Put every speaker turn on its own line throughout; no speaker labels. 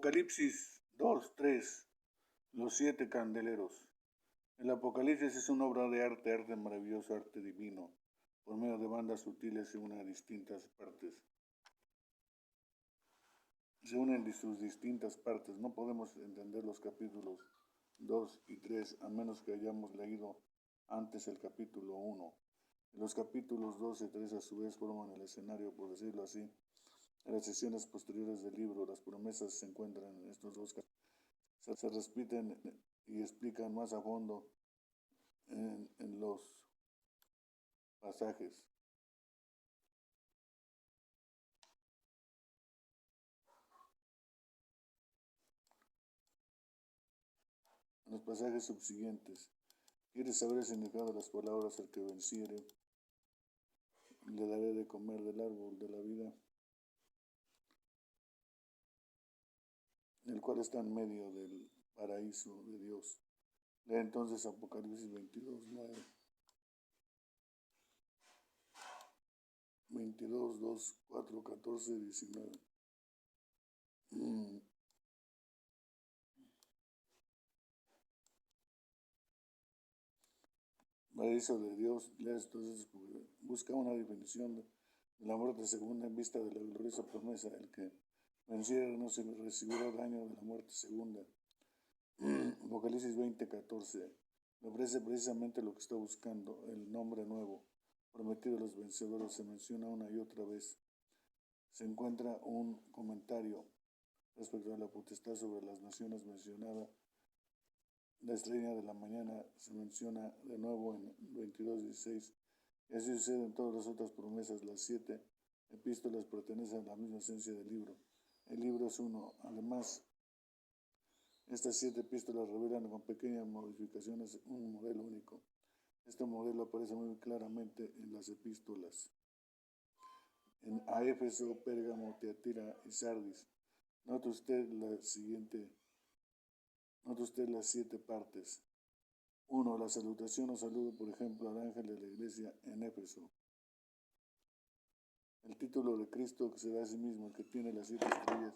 Apocalipsis 2, 3. Los 7 candeleros. El Apocalipsis es una obra de arte maravilloso, arte divino, por medio de bandas sutiles se unen a distintas partes. Se unen sus distintas partes. No podemos entender los capítulos 2 y 3 a menos que hayamos leído antes el capítulo 1. Los capítulos 2 y 3 a su vez forman el escenario, por decirlo así. En las sesiones posteriores del libro, las promesas se encuentran en estos dos capítulos. Se repiten y explican más a fondo en los pasajes. En los pasajes subsiguientes, ¿quieres saber el significado de las palabras? El que venciere, le daré de comer del árbol de la vida, el cual está en medio del paraíso de Dios. Lee entonces Apocalipsis 22, 9. 22, 2, 4, 14, 19. Paraíso de Dios, lees entonces, busca una definición de la muerte segunda en vista de la gloriosa promesa, el que venciera no se recibirá daño de la muerte segunda. Apocalipsis 20, 14. Me ofrece precisamente lo que está buscando, el nombre nuevo, prometido a los vencedores, se menciona una y otra vez. Se encuentra un comentario respecto a la potestad sobre las naciones mencionada. La estrella de la mañana se menciona de nuevo en 22:16. Y así sucede en todas las otras promesas. Las 7 epístolas pertenecen a la misma esencia del libro. El libro es uno. Además, estas 7 épístolas revelan con pequeñas modificaciones un modelo único. Este modelo aparece muy claramente en las epístolas. A Éfeso, Pérgamo, Tiatira y Sardis. Note usted las 7 partes. 1. La salutación o saludo, por ejemplo, al ángel de la iglesia en Éfeso. El título de Cristo que se da a sí mismo, el que tiene las 7 estrellas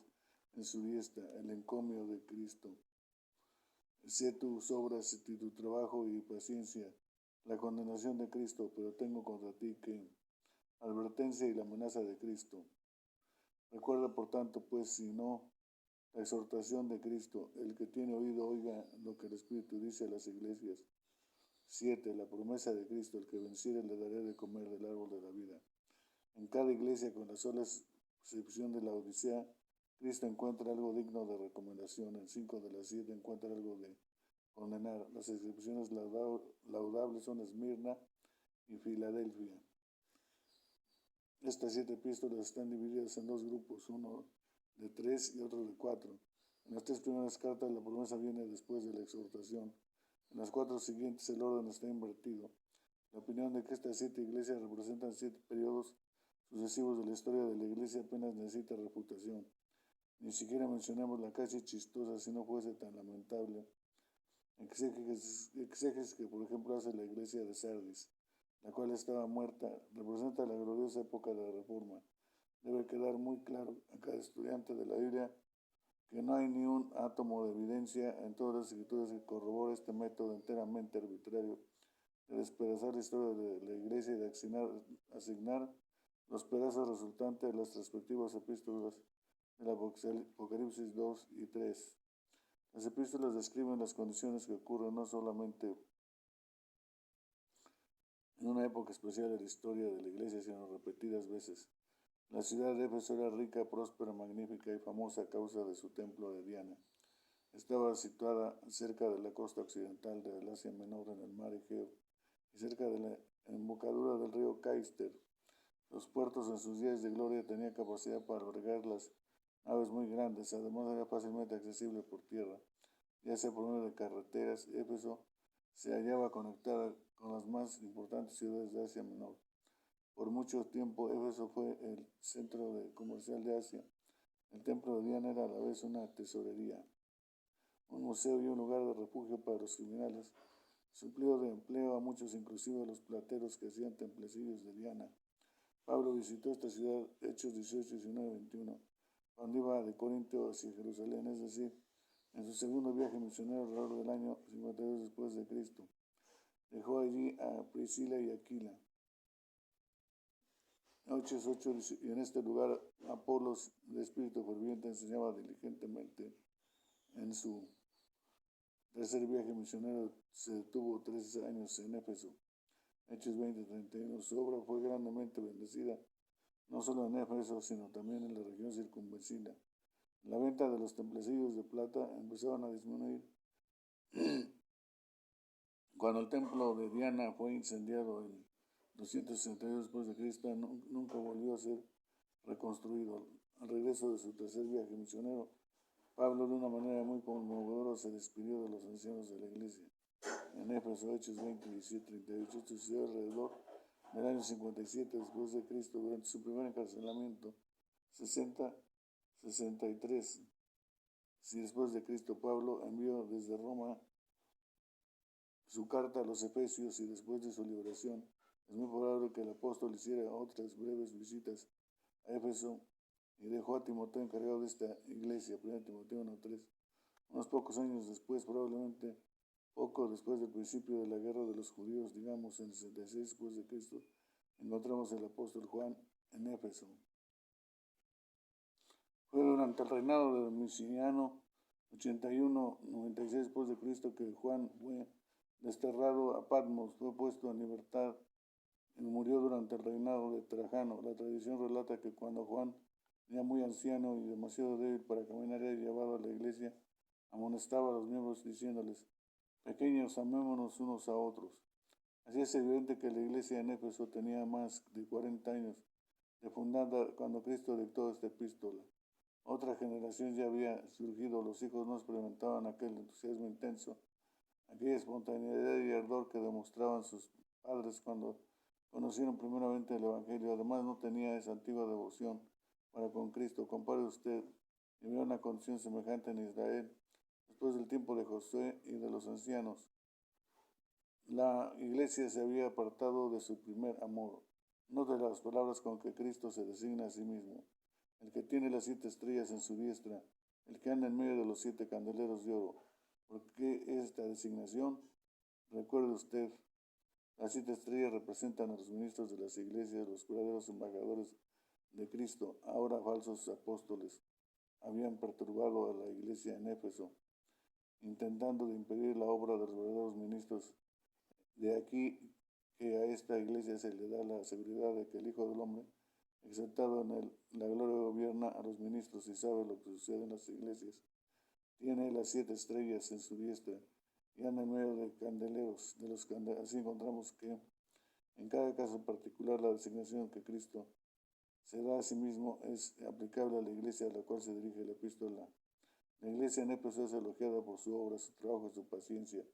en su diestra, el encomio de Cristo. Sé tus obras, tu trabajo y paciencia, la condenación de Cristo, pero tengo contra ti que advertencia y la amenaza de Cristo. Recuerda, por tanto, pues, si no, la exhortación de Cristo, el que tiene oído oiga lo que el Espíritu dice a las iglesias. 7. La promesa de Cristo, el que venciere le daré de comer del árbol de la vida. En cada iglesia, con la sola excepción de la Odisea, Cristo encuentra algo digno de recomendación. En 5 de las 7 encuentra algo de condenar. Las excepciones laudables son Esmirna y Filadelfia. Estas 7 epístolas están divididas en 2 grupos, uno de 3 y otro de 4. En las 3 primeras cartas la promesa viene después de la exhortación. En las 4 siguientes el orden está invertido. La opinión de que estas 7 iglesias representan 7 periodos sucesivos de la historia de la iglesia apenas necesita refutación. Ni siquiera mencionamos la casi chistosa, si no fuese tan lamentable, exégesis que por ejemplo hace la iglesia de Sardis, la cual estaba muerta, representa la gloriosa época de la Reforma. Debe quedar muy claro a cada estudiante de la Biblia que no hay ni un átomo de evidencia en todas las escrituras que corrobore este método enteramente arbitrario de despedazar la historia de la iglesia y de asignar los pedazos resultantes de las respectivas epístolas del Apocalipsis 2 y 3. Las epístolas describen las condiciones que ocurren no solamente en una época especial de la historia de la iglesia, sino repetidas veces. La ciudad de Éfeso era rica, próspera, magnífica y famosa a causa de su templo de Diana. Estaba situada cerca de la costa occidental del Asia Menor en el mar Egeo y cerca de la embocadura del río Caister. Los puertos en sus días de gloria tenían capacidad para albergar las naves muy grandes, además era fácilmente accesible por tierra, ya sea por medio de carreteras. Éfeso se hallaba conectada con las más importantes ciudades de Asia Menor. Por mucho tiempo Éfeso fue el centro comercial de Asia. El templo de Diana era a la vez una tesorería, un museo y un lugar de refugio para los criminales. Suplió de empleo a muchos, inclusive a los plateros que hacían templecillos de Diana. Pablo visitó esta ciudad, Hechos 18, 19, 21. cuando iba de Corinto hacia Jerusalén, es decir, en su segundo viaje misionero alrededor del año 52 después de Cristo. Dejó allí a Priscila y Aquila. Hechos 8 dice, y en este lugar Apolos, de espíritu ferviente, enseñaba diligentemente. En su tercer viaje misionero se detuvo 3 años en Éfeso. Hechos 20:31. Su obra fue grandemente bendecida, no solo en Éfeso, sino también en la región circunvecina. La venta de los templecillos de plata empezaron a disminuir cuando el templo de Diana fue incendiado en 262 después de Cristo. Nunca volvió a ser reconstruido. Al regreso de su tercer viaje misionero, Pablo, de una manera muy conmovedora, se despidió de los ancianos de la iglesia. En Éfeso, Hechos 20, 17, 38, esto sucedió alrededor del año 57 después de Cristo, durante su primer encarcelamiento, 63. Si después de Cristo Pablo envió desde Roma su carta a los Efesios y después de su liberación, es muy probable que el apóstol hiciera otras breves visitas a Éfeso y dejó a Timoteo encargado de esta iglesia, 1 Timoteo 1:3. Unos pocos años después, probablemente poco después del principio de la guerra de los judíos, digamos en 66 después de Cristo, encontramos el apóstol Juan en Éfeso. Fue durante el reinado de Domiciano, 81-96 después de Cristo, que Juan fue desterrado a Patmos, fue puesto en libertad y murió durante el reinado de Trajano. La tradición relata que cuando Juan, ya muy anciano y demasiado débil para caminar, era llevado a la iglesia, amonestaba a los miembros diciéndoles: pequeños, amémonos unos a otros. Así es evidente que la iglesia en Éfeso tenía más de 40 años de fundada cuando Cristo dictó esta epístola. Otra generación ya había surgido, los hijos no experimentaban aquel entusiasmo intenso, aquella espontaneidad y ardor que demostraban sus padres cuando conocieron primeramente el Evangelio. Además, no tenía esa antigua devoción para con Cristo. Compare usted y vea una condición semejante en Israel después del tiempo de Josué y de los ancianos. La iglesia se había apartado de su primer amor, no de las palabras con que Cristo se designa a sí mismo: el que tiene las 7 estrellas en su diestra, el que anda en medio de los 7 candeleros de oro. ¿Por qué esta designación? Recuerde usted, las 7 estrellas representan a los ministros de las iglesias, los verdaderos embajadores de Cristo. Ahora falsos apóstoles habían perturbado a la iglesia en Éfeso, intentando de impedir la obra de los verdaderos ministros. De aquí que a esta iglesia se le da la seguridad de que el Hijo del Hombre, exaltado en la gloria, gobierna a los ministros y sabe lo que sucede en las iglesias. Tiene las 7 estrellas en su diestra y anda en medio de candeleros. Así encontramos que en cada caso particular la designación que Cristo se da a sí mismo es aplicable a la iglesia a la cual se dirige la epístola. La iglesia en Éfeso es elogiada por su obra, su trabajo y su paciencia.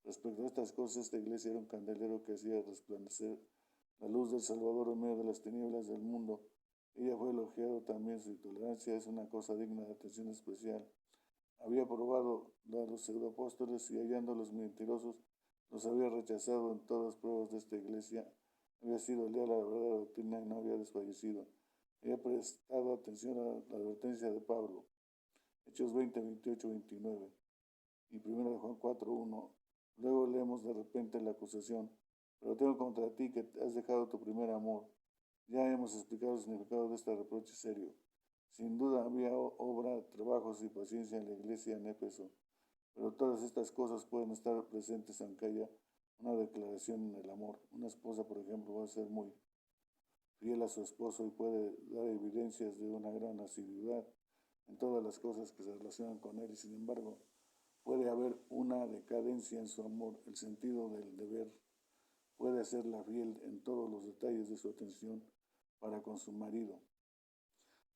Respecto a estas cosas, esta iglesia era un candelero que hacía resplandecer la luz del Salvador en medio de las tinieblas del mundo. Ella fue elogiada también. Su tolerancia es una cosa digna de atención especial. Había probado a los pseudoapóstoles y, hallando a los mentirosos, los había rechazado en todas las pruebas de esta iglesia. Había sido leal a la verdadera doctrina y no había desfallecido. Había prestado atención a la advertencia de Pablo. Hechos 20, 28, 29 y 1 Juan 4, 1. Luego leemos de repente la acusación: pero tengo contra ti que has dejado tu primer amor. Ya hemos explicado el significado de este reproche serio. Sin duda había obra, trabajos y paciencia en la iglesia en Éfeso, pero todas estas cosas pueden estar presentes aunque haya una declaración en el amor. Una esposa, por ejemplo, va a ser muy fiel a su esposo y puede dar evidencias de una gran asiduidad en todas las cosas que se relacionan con él, y sin embargo puede haber una decadencia en su amor. El sentido del deber puede hacerla fiel en todos los detalles de su atención para con su marido.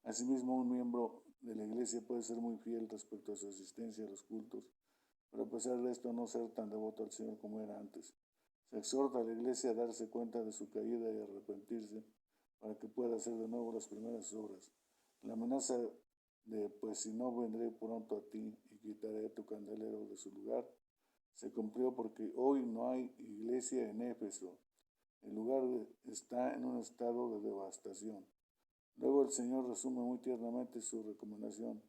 Asimismo, un miembro de la iglesia puede ser muy fiel respecto a su asistencia a los cultos, pero a pesar de esto no ser tan devoto al Señor como era antes. Se exhorta a la iglesia a darse cuenta de su caída y arrepentirse para que pueda hacer de nuevo las primeras obras. La amenaza de "pues si no, vendré pronto a ti y quitaré tu candelero de su lugar", se cumplió, porque hoy no hay iglesia en Éfeso. El lugar está en un estado de devastación. Luego el Señor resume muy tiernamente su recomendación.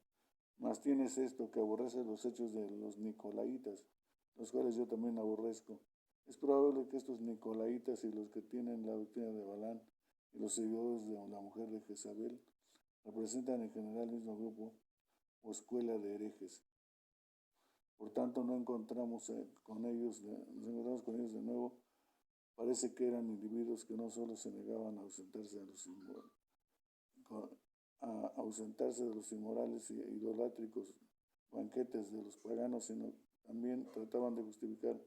Mas tienes esto, que aborreces los hechos de los Nicolaitas, los cuales yo también aborrezco. Es probable que estos Nicolaitas y los que tienen la doctrina de Balán y los seguidores de la mujer de Jezabel representan en general el mismo grupo o escuela de herejes. Por tanto, nos encontramos con ellos de nuevo. Parece que eran individuos que no solo se negaban a ausentarse de los inmorales y idolátricos banquetes de los paganos, sino también trataban de justificar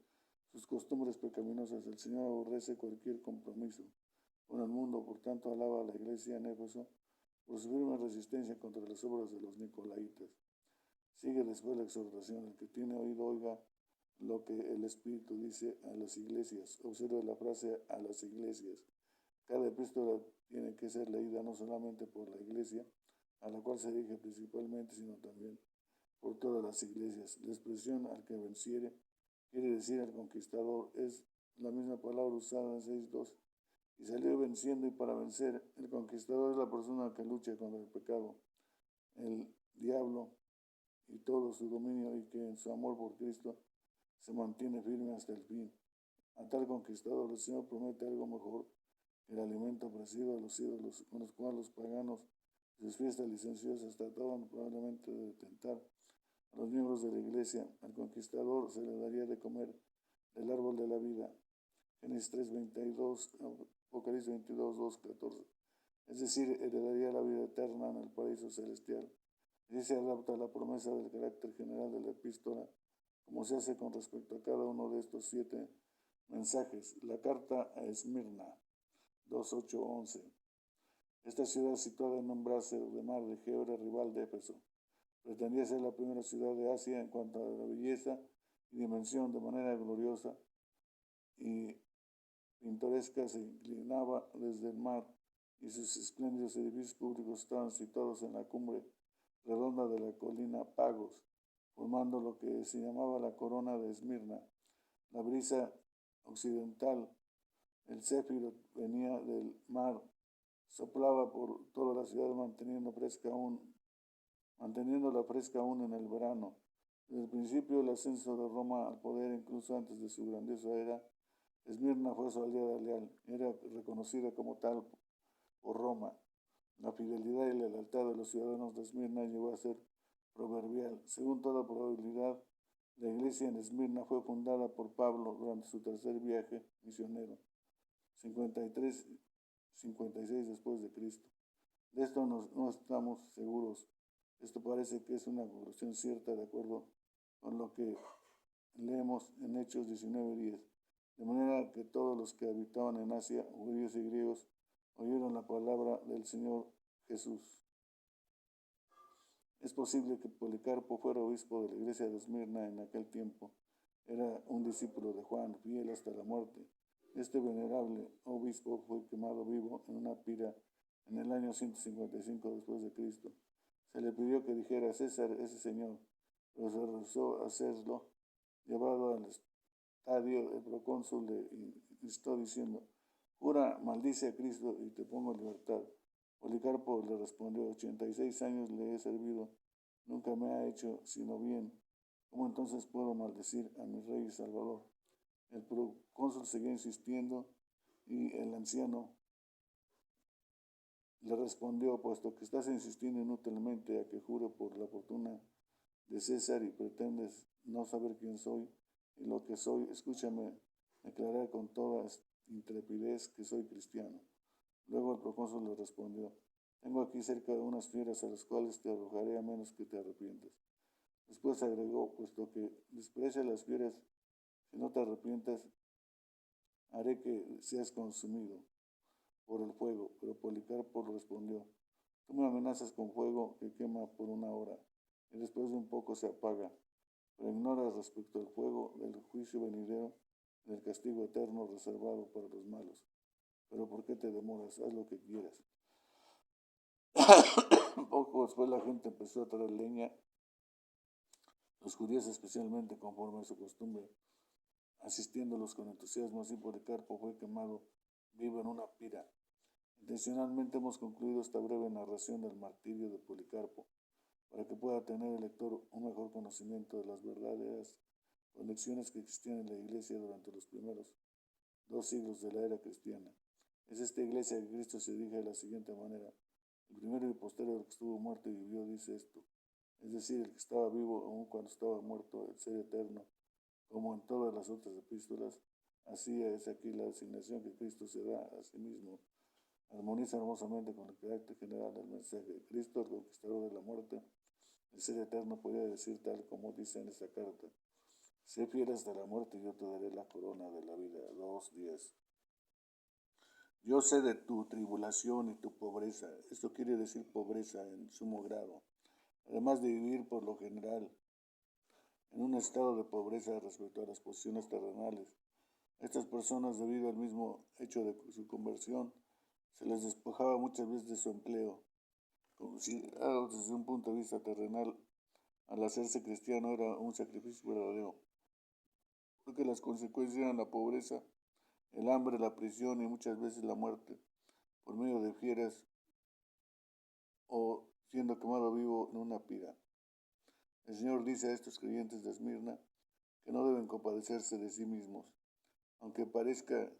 sus costumbres pecaminosas. El Señor aborrece cualquier compromiso con el mundo, por tanto alaba a la iglesia en Éfeso por su firme resistencia contra las obras de los Nicolaitas. Sigue después la exhortación: el que tiene oído oiga lo que el Espíritu dice a las iglesias. Observa la frase a las iglesias. Cada epístola tiene que ser leída no solamente por la iglesia a la cual se dirige principalmente, sino también por todas las iglesias. La expresión al que venciere quiere decir al conquistador. Es la misma palabra usada en 6:2. Y salió venciendo y para vencer. El conquistador es la persona que lucha contra el pecado, el diablo y todo su dominio, y que en su amor por Cristo se mantiene firme hasta el fin. A tal conquistador el Señor promete algo mejor que el alimento ofrecido a los ídolos, con los cuales los paganos y sus fiestas licenciosas trataban probablemente de tentar a los miembros de la iglesia. Al conquistador se le daría de comer del árbol de la vida. Génesis 3:22, Apocalipsis 22:2-14. Es decir, heredaría la vida eterna en el paraíso celestial. Así se adapta la promesa del carácter general de la epístola, como se hace con respecto a cada uno de estos 7 mensajes. La carta a Esmirna, 2:8-11. Esta ciudad, situada en un brazo de mar de Egeo, era rival de Éfeso. Pretendía ser la primera ciudad de Asia en cuanto a la belleza y dimensión. De manera gloriosa y pintoresca se inclinaba desde el mar, y sus espléndidos edificios públicos estaban situados en la cumbre redonda de la colina Pagos, formando lo que se llamaba la corona de Esmirna. La brisa occidental, el céfiro, venía del mar, soplaba por toda la ciudad, manteniéndola fresca aún en el verano. Desde el principio del ascenso de Roma al poder, incluso antes de su grandiosa era, Esmirna fue su aliada leal. Era reconocida como tal por Roma. La fidelidad y la lealtad de los ciudadanos de Esmirna llegó a ser proverbial. Según toda probabilidad, la iglesia en Esmirna fue fundada por Pablo durante su tercer viaje misionero, 53-56 después de Cristo. De esto no estamos seguros. Esto parece que es una conclusión cierta de acuerdo con lo que leemos en Hechos 19:10. De manera que todos los que habitaban en Asia, judíos y griegos, oyeron la palabra del Señor Jesús. Es posible que Policarpo fuera obispo de la iglesia de Esmirna en aquel tiempo. Era un discípulo de Juan, fiel hasta la muerte. Este venerable obispo fue quemado vivo en una pira en el año 155 después de Cristo. Se le pidió que dijera: César es el Señor, pero se rehusó a hacerlo. Llevado al estadio, el procónsul le instó diciendo: jura, maldice a Cristo y te pongo en libertad. Policarpo le respondió: 86 años le he servido, nunca me ha hecho sino bien. ¿Cómo entonces puedo maldecir a mi rey y salvador? El procónsul seguía insistiendo y el anciano le respondió: puesto que estás insistiendo inútilmente a que jure por la fortuna de César y pretendes no saber quién soy y lo que soy, escúchame declarar con toda intrepidez que soy cristiano. Luego el procónsul le respondió: tengo aquí cerca de unas fieras a las cuales te arrojaré a menos que te arrepientas. Después agregó: puesto que desprecias las fieras, si no te arrepientas, haré que seas consumido por el fuego. Pero Policarpo respondió: tú me amenazas con fuego que quema por 1 hora y después de un poco se apaga, pero ignoras respecto al fuego del juicio venidero y del castigo eterno reservado para los malos. Pero ¿por qué te demoras? Haz lo que quieras. Poco después la gente empezó a traer leña, los judíos especialmente, conforme a su costumbre, asistiéndolos con entusiasmo. Así Policarpo fue quemado vivo en una pira. Intencionalmente hemos concluido esta breve narración del martirio de Policarpo, para que pueda tener el lector un mejor conocimiento de las verdaderas conexiones que existían en la Iglesia durante los primeros 2 siglos de la era cristiana. Es esta Iglesia que Cristo se dirige de la siguiente manera: el primero y posterior, el que estuvo muerto y vivió, dice esto, es decir, el que estaba vivo aun cuando estaba muerto, el ser eterno, como en todas las otras epístolas. Así es aquí la asignación que Cristo se da a sí mismo. Armoniza hermosamente con el carácter general del mensaje. Cristo, el conquistador de la muerte, el ser eterno, podría decir tal como dice en esta carta: sé fiel hasta la muerte y yo te daré la corona de la vida. 2:10. Yo sé de tu tribulación y tu pobreza. Esto quiere decir pobreza en sumo grado. Además de vivir por lo general en un estado de pobreza respecto a las posiciones terrenales, estas personas, debido al mismo hecho de su conversión, se les despojaba muchas veces de su empleo. Considerados desde un punto de vista terrenal, al hacerse cristiano era un sacrificio verdadero, porque las consecuencias eran la pobreza, el hambre, la prisión y muchas veces la muerte, por medio de fieras o siendo quemado vivo en una pira. El Señor dice a estos creyentes de Esmirna que no deben compadecerse de sí mismos, aunque parezca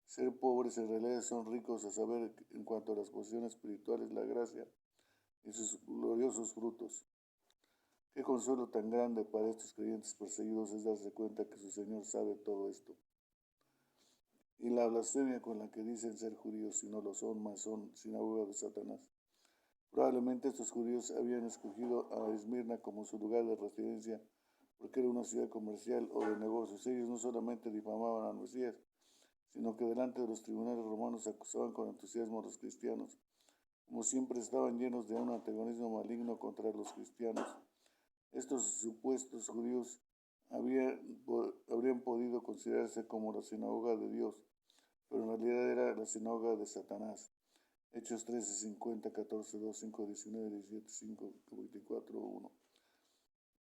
ser pobres, en realidad son ricos, a saber, en cuanto a las posiciones espirituales, la gracia y sus gloriosos frutos. Qué consuelo tan grande para estos creyentes perseguidos es darse cuenta que su Señor sabe todo esto. Y la blasfemia con la que dicen ser judíos, si no lo son, mas son sinagoga de Satanás. Probablemente estos judíos habían escogido a Esmirna como su lugar de residencia porque era una ciudad comercial o de negocios. Ellos no solamente difamaban al Mesías, sino que delante de los tribunales romanos acusaban con entusiasmo a los cristianos. Como siempre, estaban llenos de un antagonismo maligno contra los cristianos. Estos supuestos judíos habrían podido considerarse como la sinagoga de Dios, pero en realidad era la sinagoga de Satanás. Hechos 13:50, 14:2, 5:19, 17:5, 24:1.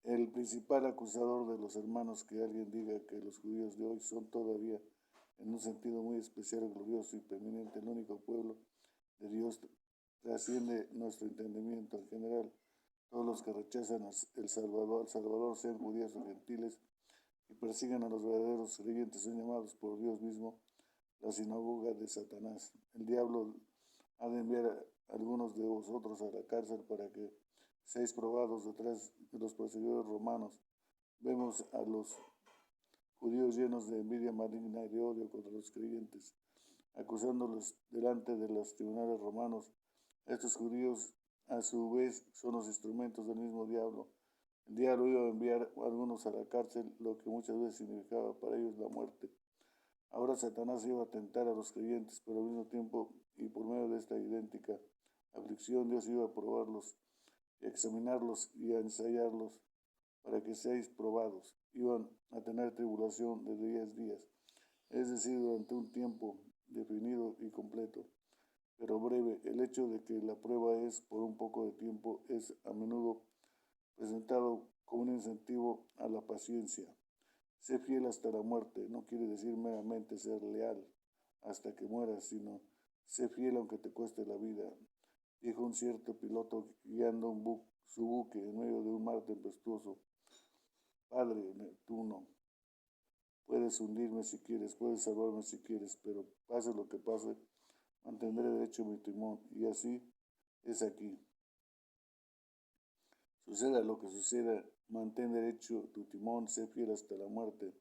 El principal acusador de los hermanos que alguien diga que los judíos de hoy son todavía, en un sentido muy especial, glorioso y preeminente, el único pueblo de Dios, trasciende nuestro entendimiento. En general, todos los que rechazan al Salvador, sean judíos o gentiles, y persiguen a los verdaderos creyentes, son llamados por Dios mismo la sinagoga de Satanás. El diablo ha de enviar a algunos de vosotros a la cárcel para que seáis probados detrás de los perseguidores romanos. Vemos a los judíos llenos de envidia maligna y de odio contra los creyentes, acusándolos delante de los tribunales romanos. Estos judíos, a su vez, son los instrumentos del mismo diablo. El diablo iba a enviar a algunos a la cárcel, lo que muchas veces significaba para ellos la muerte. Ahora Satanás iba a tentar a los creyentes, pero al mismo tiempo, y por medio de esta idéntica aflicción, Dios iba a probarlos, y a examinarlos y a ensayarlos para que seáis probados. Iban a tener tribulación de 10 días, es decir, durante un tiempo definido y completo, pero breve. El hecho de que la prueba es por un poco de tiempo es a menudo presentado como un incentivo a la paciencia. Sé fiel hasta la muerte no quiere decir meramente ser leal hasta que mueras, sino sé fiel aunque te cueste la vida, dijo un cierto piloto guiando su buque en medio de un mar tempestuoso. Padre Neptuno, puedes hundirme si quieres, puedes salvarme si quieres, pero pase lo que pase, mantendré derecho mi timón. Y así es aquí. Suceda lo que suceda, mantén derecho tu timón, sé fiel hasta la muerte.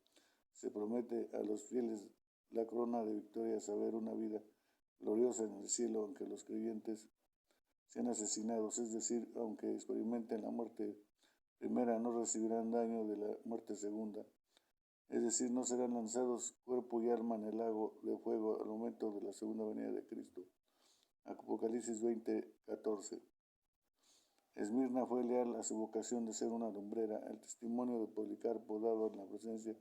Se promete a los fieles la corona de victoria, saber, una vida gloriosa en el cielo, aunque los creyentes sean asesinados, es decir, aunque experimenten la muerte primera, no recibirán daño de la muerte segunda, es decir, no serán lanzados cuerpo y alma en el lago de fuego al momento de la segunda venida de Cristo. Apocalipsis 20:14. Esmirna fue leal a su vocación de ser una lumbrera. El testimonio de Policarpo dado en la presencia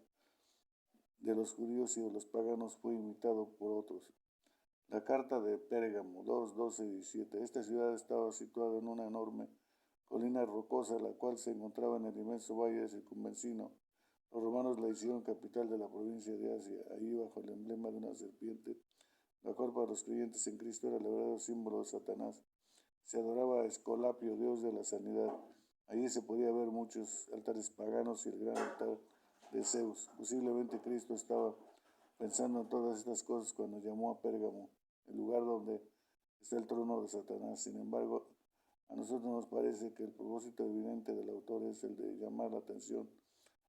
de los judíos y de los paganos fue imitado por otros. La carta de Pérgamo 2:12-17. Esta ciudad estaba situada en una enorme colina rocosa, la cual se encontraba en el inmenso valle circunvecino. Los romanos la hicieron capital de la provincia de Asia. Allí, bajo el emblema de una serpiente, la cual para los creyentes en Cristo era el verdadero símbolo de Satanás. Se adoraba a Escolapio, dios de la sanidad. Allí se podía ver muchos altares paganos y el gran altar de Zeus. Posiblemente Cristo estaba pensando en todas estas cosas cuando llamó a Pérgamo, el lugar donde está el trono de Satanás. Sin embargo, a nosotros nos parece que el propósito evidente del autor es el de llamar la atención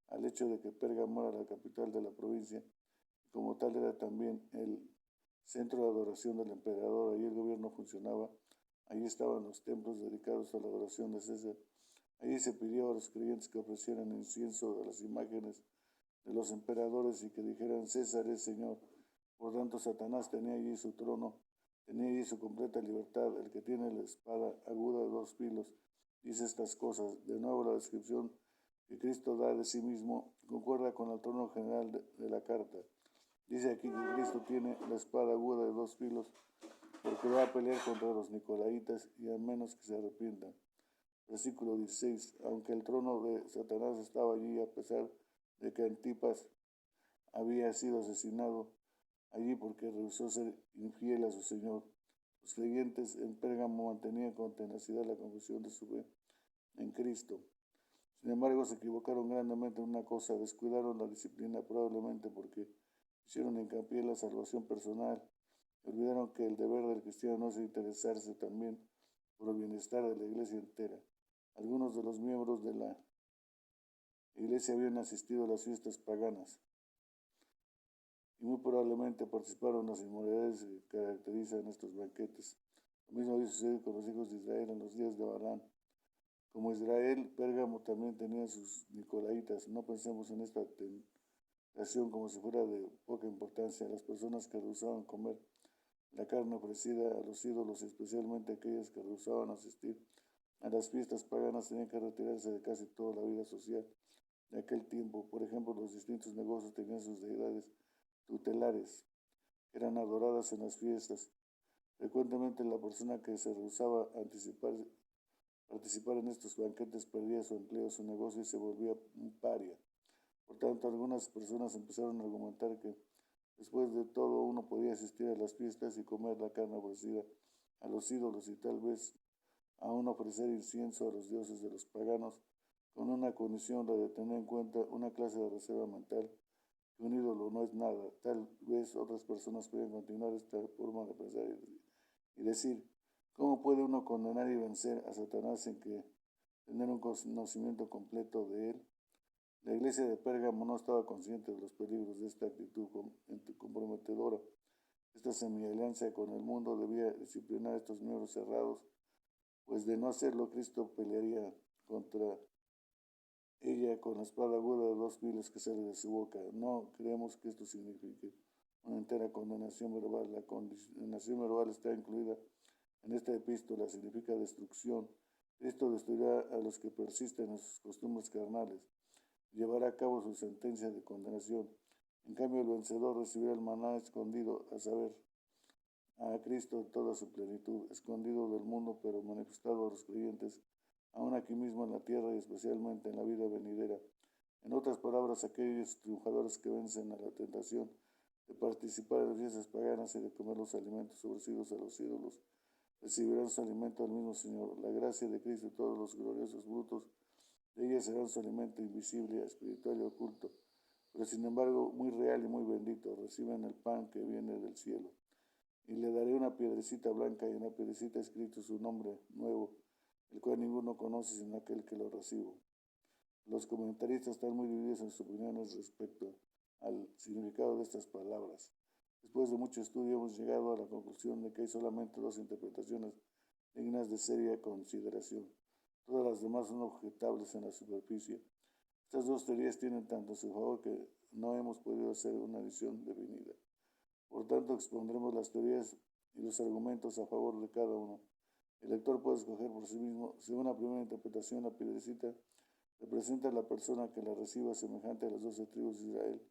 al hecho de que Pérgamo era la capital de la provincia y como tal era también el centro de adoración del emperador. Allí el gobierno funcionaba, allí estaban los templos dedicados a la adoración de César. Allí se pidió a los creyentes que ofrecieran incienso a las imágenes de los emperadores y que dijeran César es Señor. Por tanto, Satanás tenía allí su trono, tenía allí su completa libertad. El que tiene la espada aguda de 2 filos dice estas cosas. De nuevo, la descripción que Cristo da de sí mismo concuerda con el tono general de la carta. Dice aquí que Cristo tiene la espada aguda de 2 filos porque va a pelear contra los nicolaitas y a menos que se arrepientan. Versículo 16. Aunque el trono de Satanás estaba allí, a pesar de que Antipas había sido asesinado allí porque rehusó ser infiel a su Señor, los creyentes en Pérgamo mantenían con tenacidad la confesión de su fe en Cristo. Sin embargo, se equivocaron grandemente en una cosa, descuidaron la disciplina probablemente porque hicieron hincapié en la salvación personal. Olvidaron que el deber del cristiano no es interesarse también por el bienestar de la iglesia entera. Algunos de los miembros de la iglesia habían asistido a las fiestas paganas y muy probablemente participaron en las inmoralidades que caracterizan estos banquetes. Lo mismo había sucedido con los hijos de Israel en los días de Balaam. Como Israel, Pérgamo también tenía sus nicolaitas. No pensemos en esta tentación como si fuera de poca importancia. Las personas que rehusaban comer la carne ofrecida a los ídolos, especialmente aquellas que rehusaban asistir a las fiestas paganas, tenían que retirarse de casi toda la vida social de aquel tiempo. Por ejemplo, los distintos negocios tenían sus deidades tutelares, que eran adoradas en las fiestas. Frecuentemente la persona que se rehusaba a participar en estos banquetes perdía su empleo, su negocio y se volvía un paria. Por tanto, algunas personas empezaron a argumentar que después de todo uno podía asistir a las fiestas y comer la carne ofrecida a los ídolos y tal vez aún ofrecer incienso a los dioses de los paganos, con una condición, la de tener en cuenta una clase de reserva mental, que un ídolo no es nada. Tal vez otras personas pueden continuar esta forma de pensar y decir, ¿cómo puede uno condenar y vencer a Satanás sin que tener un conocimiento completo de él? La iglesia de Pérgamo no estaba consciente de los peligros de esta actitud comprometedora. Esta semi-alianza con el mundo debía disciplinar a estos miembros cerrados, pues de no hacerlo, Cristo pelearía contra ella con la espada aguda de 2 filos que sale de su boca. No creemos que esto signifique una entera condenación verbal. La condenación verbal está incluida en esta epístola, significa destrucción. Cristo destruirá a los que persisten en sus costumbres carnales, llevará a cabo su sentencia de condenación. En cambio, el vencedor recibirá el maná escondido, a saber, a Cristo en toda su plenitud, escondido del mundo, pero manifestado a los creyentes, aún aquí mismo en la tierra y especialmente en la vida venidera. En otras palabras, aquellos triunfadores que vencen a la tentación de participar en las fiestas paganas y de comer los alimentos ofrecidos a los ídolos, recibirán su alimento del mismo Señor. La gracia de Cristo y todos los gloriosos frutos de ella serán su alimento invisible, espiritual y oculto, pero sin embargo muy real y muy bendito. Reciben el pan que viene del cielo. Y le daré una piedrecita blanca y una piedrecita escrito su nombre nuevo, el cual ninguno conoce sino aquel que lo recibe. Los comentaristas están muy divididos en sus opiniones respecto al significado de estas palabras. Después de mucho estudio hemos llegado a la conclusión de que hay solamente 2 interpretaciones dignas de seria consideración. Todas las demás son objetables en la superficie. Estas 2 teorías tienen tanto a su favor que no hemos podido hacer una visión definida. Por tanto, expondremos las teorías y los argumentos a favor de cada uno. El lector puede escoger por sí mismo. Según la primera interpretación, la piedrecita representa a la persona que la reciba, semejante a las 12 tribus de Israel,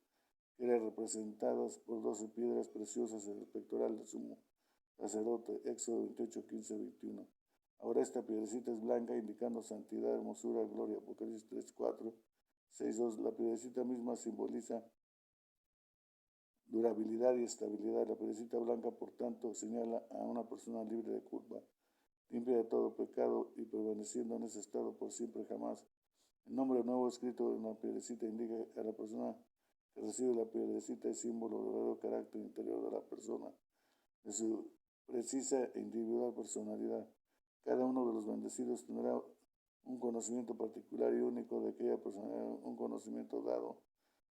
que eran representadas por 12 piedras preciosas en el pectoral del sumo sacerdote. Éxodo 28, 15, 21. Ahora esta piedrecita es blanca, indicando santidad, hermosura, gloria. Apocalipsis 3, 4, 6, 2. La piedrecita misma simboliza durabilidad y estabilidad. La piedrecita blanca, por tanto, señala a una persona libre de culpa, limpia de todo pecado y permaneciendo en ese estado por siempre jamás. El nombre nuevo escrito en la piedrecita indica a la persona que recibe la piedrecita es símbolo del verdadero carácter interior de la persona, de su precisa e individual personalidad. Cada uno de los bendecidos tendrá un conocimiento particular y único de aquella personalidad, un conocimiento dado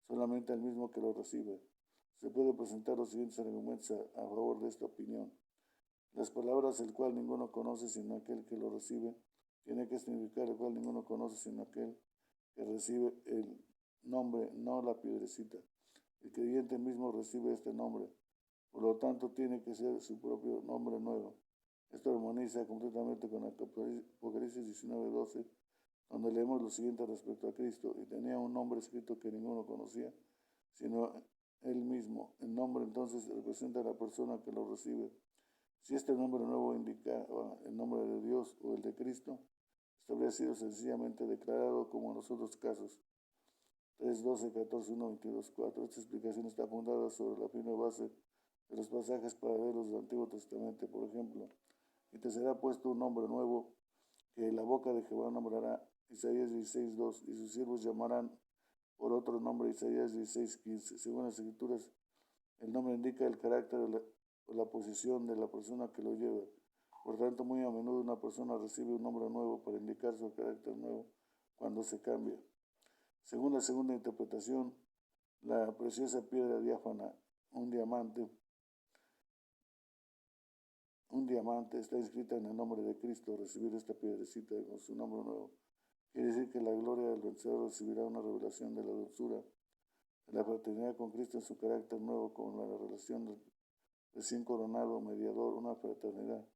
solamente al mismo que lo recibe. Se puede presentar los siguientes argumentos a favor de esta opinión. Las palabras el cual ninguno conoce sino aquel que lo recibe, tiene que significar el cual ninguno conoce sino aquel que recibe el nombre, no la piedrecita. El creyente mismo recibe este nombre, por lo tanto tiene que ser su propio nombre nuevo. Esto armoniza completamente con Apocalipsis 19:12, donde leemos lo siguiente respecto a Cristo: y tenía un nombre escrito que ninguno conocía, sino él mismo. El nombre entonces representa a la persona que lo recibe. Si este nombre nuevo indicaba el nombre de Dios o el de Cristo, esto habría sido sencillamente declarado como en los otros casos. 3:12, 14, 1, 22, 4. Esta explicación está fundada sobre la firme base de los pasajes paralelos del Antiguo Testamento. Por ejemplo, y te será puesto un nombre nuevo que la boca de Jehová nombrará, Isaías 16:2, y sus siervos llamarán por otro nombre, Isaías 16:15. Según las Escrituras, el nombre indica el carácter o la posición de la persona que lo lleva. Por tanto, muy a menudo una persona recibe un nombre nuevo para indicar su carácter nuevo cuando se cambia. Según la segunda interpretación, la preciosa piedra diáfana, un diamante, está inscrita en el nombre de Cristo. Recibir esta piedrecita con su nombre nuevo quiere decir que la gloria del vencedor recibirá una revelación de la dulzura, de la fraternidad con Cristo en su carácter nuevo, con la relación del recién coronado mediador, una fraternidad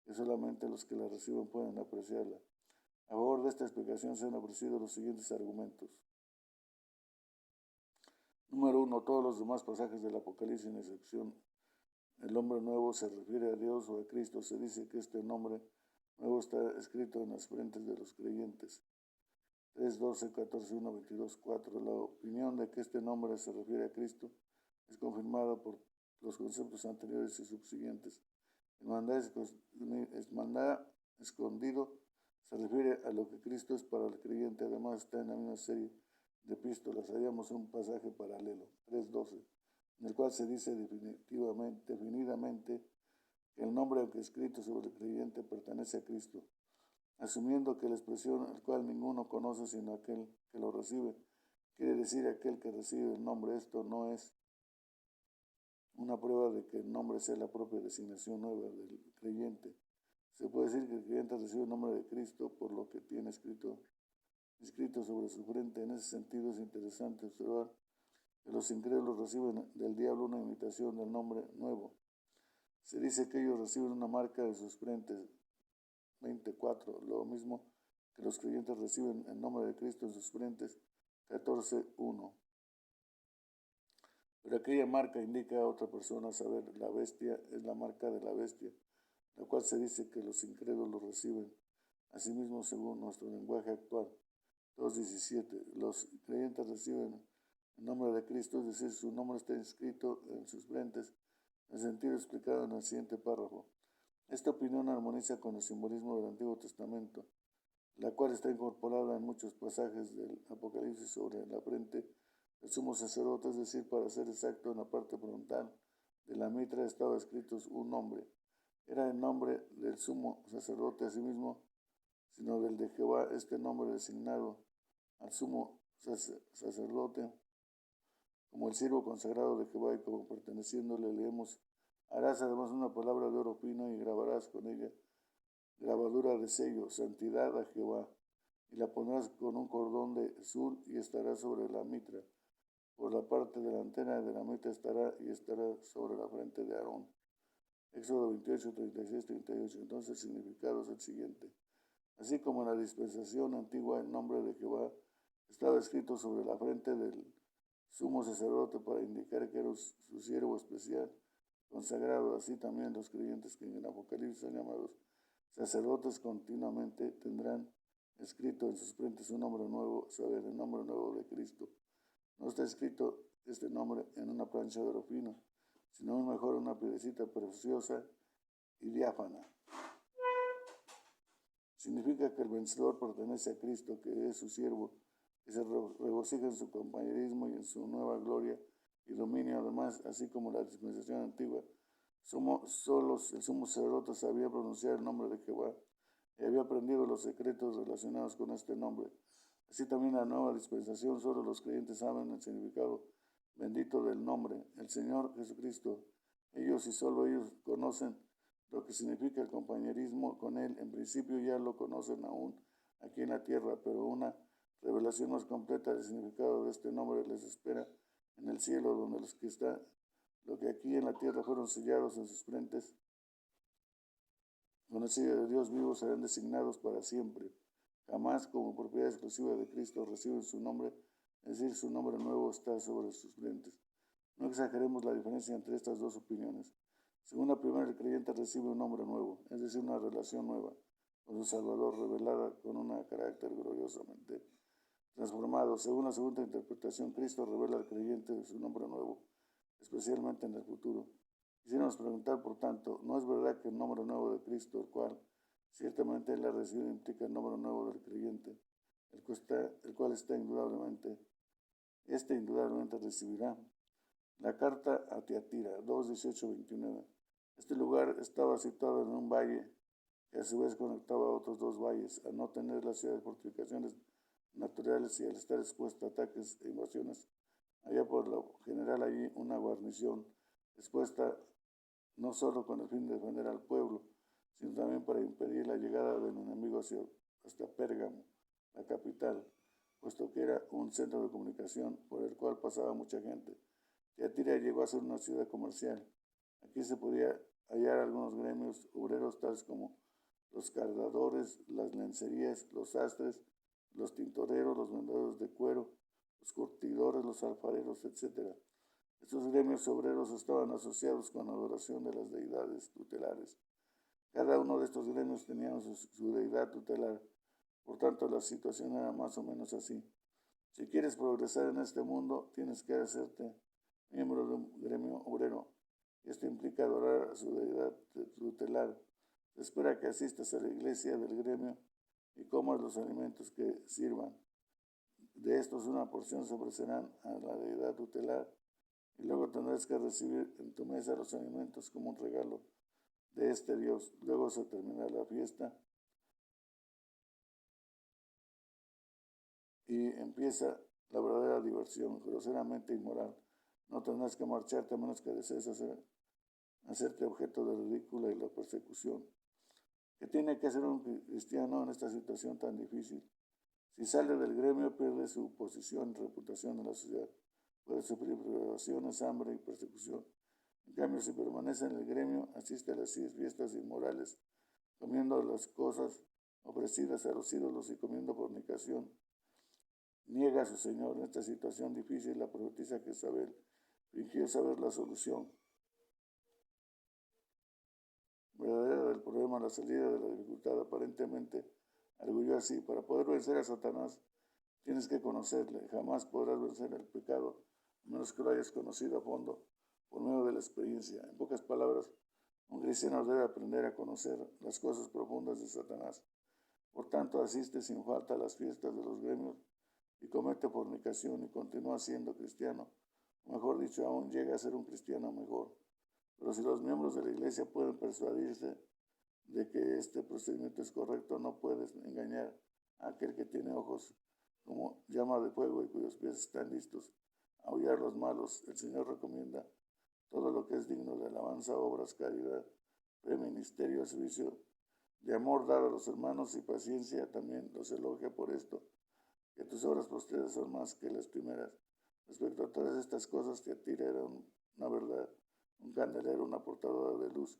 que solamente los que la reciben pueden apreciarla. A favor de esta explicación se han ofrecido los siguientes argumentos. Número 1. Todos los demás pasajes del Apocalipsis, sin excepción, el nombre nuevo se refiere a Dios o a Cristo. Se dice que este nombre nuevo está escrito en las frentes de los creyentes. 3:12, 14, 1, 22, 4. La opinión de que este nombre se refiere a Cristo es confirmada por los conceptos anteriores y subsiguientes. El maná escondido se refiere a lo que Cristo es para el creyente. Además, está en la misma serie de epístolas. Hallamos un pasaje paralelo, 3:12, en el cual se dice definidamente que el nombre que escrito sobre el creyente pertenece a Cristo, asumiendo que la expresión el cual ninguno conoce sino aquel que lo recibe, quiere decir aquel que recibe el nombre. Esto no es una prueba de que el nombre sea la propia designación nueva del creyente. Se puede decir que el creyente recibe el nombre de Cristo por lo que tiene escrito sobre su frente. En ese sentido es interesante observar que los incrédulos reciben del diablo una imitación del nombre nuevo. Se dice que ellos reciben una marca de sus frentes, 24, lo mismo que los creyentes reciben el nombre de Cristo en sus frentes, 14:1. Pero aquella marca indica a otra persona, a saber, la bestia es la marca de la bestia, la cual se dice que los incrédulos reciben. Asimismo, según nuestro lenguaje actual, 2:17, los creyentes reciben el nombre de Cristo, es decir, su nombre está inscrito en sus frentes, en el sentido explicado en el siguiente párrafo. Esta opinión armoniza con el simbolismo del Antiguo Testamento, la cual está incorporada en muchos pasajes del Apocalipsis. Sobre la frente del sumo sacerdote, es decir, para ser exacto, en la parte frontal de la mitra estaba escrito un nombre. Era el nombre del sumo sacerdote asimismo, sino del de Jehová. Este nombre designado al sumo sacerdote como el siervo consagrado de Jehová y como perteneciéndole, leemos: harás además una palabra de oro fino y grabarás con ella grabadura de sello, santidad a Jehová, y la pondrás con un cordón de azul y estará sobre la mitra. Por la parte delantera de la mitra estará sobre la frente de Aarón. Éxodo 28, 36, 38. Entonces el significado es el siguiente: así como en la dispensación antigua el nombre de Jehová estaba escrito sobre la frente del sumo sacerdote para indicar que era su siervo especial, consagrado, así también los creyentes que en el Apocalipsis son llamados sacerdotes continuamente tendrán escrito en sus frentes un nombre nuevo, saber, el nombre nuevo de Cristo. No está escrito este nombre en una plancha de oro fino, sino aún mejor una piedrecita preciosa y diáfana. Significa que el vencedor pertenece a Cristo, que es su siervo, que se regocija en su compañerismo y en su nueva gloria y dominio. Además, así como la dispensación antigua, solo el sumo sacerdote sabía pronunciar el nombre de Jehová y había aprendido los secretos relacionados con este nombre. Así también la nueva dispensación, solo los creyentes saben el significado bendito del nombre, el Señor Jesucristo. Ellos y solo ellos conocen lo que significa el compañerismo con Él. En principio ya lo conocen aún aquí en la tierra, pero una revelación más completa del significado de este nombre les espera en el cielo, donde lo que aquí en la tierra fueron sellados en sus frentes, con el sello de Dios vivo, serán designados para siempre. Jamás, como propiedad exclusiva de Cristo, reciben su nombre, es decir, su nombre nuevo está sobre sus frentes. No exageremos la diferencia entre estas dos opiniones. Según la primera, el creyente recibe un nombre nuevo, es decir, una relación nueva con su Salvador, revelada con un carácter gloriosamente transformado. Según la segunda interpretación, Cristo revela al creyente su nombre nuevo, especialmente en el futuro. Quisiéramos preguntar, por tanto, ¿no es verdad que el nombre nuevo de Cristo, el cual ciertamente Él ha recibido, implica el nombre nuevo del creyente, el cual indudablemente recibirá? La carta a Tiatira, 2:18-29. Este lugar estaba situado en un valle que a su vez conectaba a otros dos valles. Al no tener la ciudad de fortificaciones naturales y al estar expuesto a ataques e invasiones, había por lo general allí una guarnición expuesta no solo con el fin de defender al pueblo, sino también para impedir la llegada del enemigo hasta Pérgamo, la capital, puesto que era un centro de comunicación por el cual pasaba mucha gente. Tiatira llegó a ser una ciudad comercial. Aquí se podía hallar algunos gremios obreros tales como los cardadores, las lencerías, los sastres, los tintoreros, los vendedores de cuero, los curtidores, los alfareros, etc. Estos gremios obreros estaban asociados con la adoración de las deidades tutelares. Cada uno de estos gremios tenía su deidad tutelar. Por tanto, la situación era más o menos así. Si quieres progresar en este mundo, tienes que hacerte miembro de un gremio obrero. Esto implica adorar a su deidad tutelar. Se espera que asistas a la iglesia del gremio y comas los alimentos que sirvan. De estos, una porción se ofrecerán a la deidad tutelar y luego tendrás que recibir en tu mesa los alimentos como un regalo de este Dios. Luego se terminará la fiesta y empieza la verdadera diversión, groseramente inmoral. No tendrás que marcharte a menos que desees hacerte objeto de ridícula y la persecución. ¿Qué tiene que hacer un cristiano en esta situación tan difícil? Si sale del gremio, pierde su posición y reputación en la sociedad. Puede sufrir privaciones, hambre y persecución. En cambio, si permanece en el gremio, asiste a las fiestas inmorales, comiendo las cosas ofrecidas a los ídolos y comiendo fornicación. Niega a su Señor. En esta situación difícil, la profetisa Jezabel fingió saber la solución verdadera del problema, la salida de la dificultad. Aparentemente arguyó así: para poder vencer a Satanás, tienes que conocerle. Jamás podrás vencer el pecado a menos que lo hayas conocido a fondo por medio de la experiencia. En pocas palabras, un cristiano debe aprender a conocer las cosas profundas de Satanás. Por tanto, asiste sin falta a las fiestas de los gremios y comete fornicación y continúa siendo cristiano. O mejor dicho, aún llega a ser un cristiano mejor. Pero si los miembros de la iglesia pueden persuadirse de que este procedimiento es correcto, no puedes engañar a aquel que tiene ojos como llama de fuego y cuyos pies están listos a aullar los malos. El Señor recomienda todo lo que es digno de alabanza, obras, caridad, fe, ministerio, servicio de amor dado a los hermanos y paciencia. También los elogia por esto, que tus obras postreras son más que las primeras. Respecto a todas estas cosas, Tiatira era una verdad, un candelero, una portadora de luz,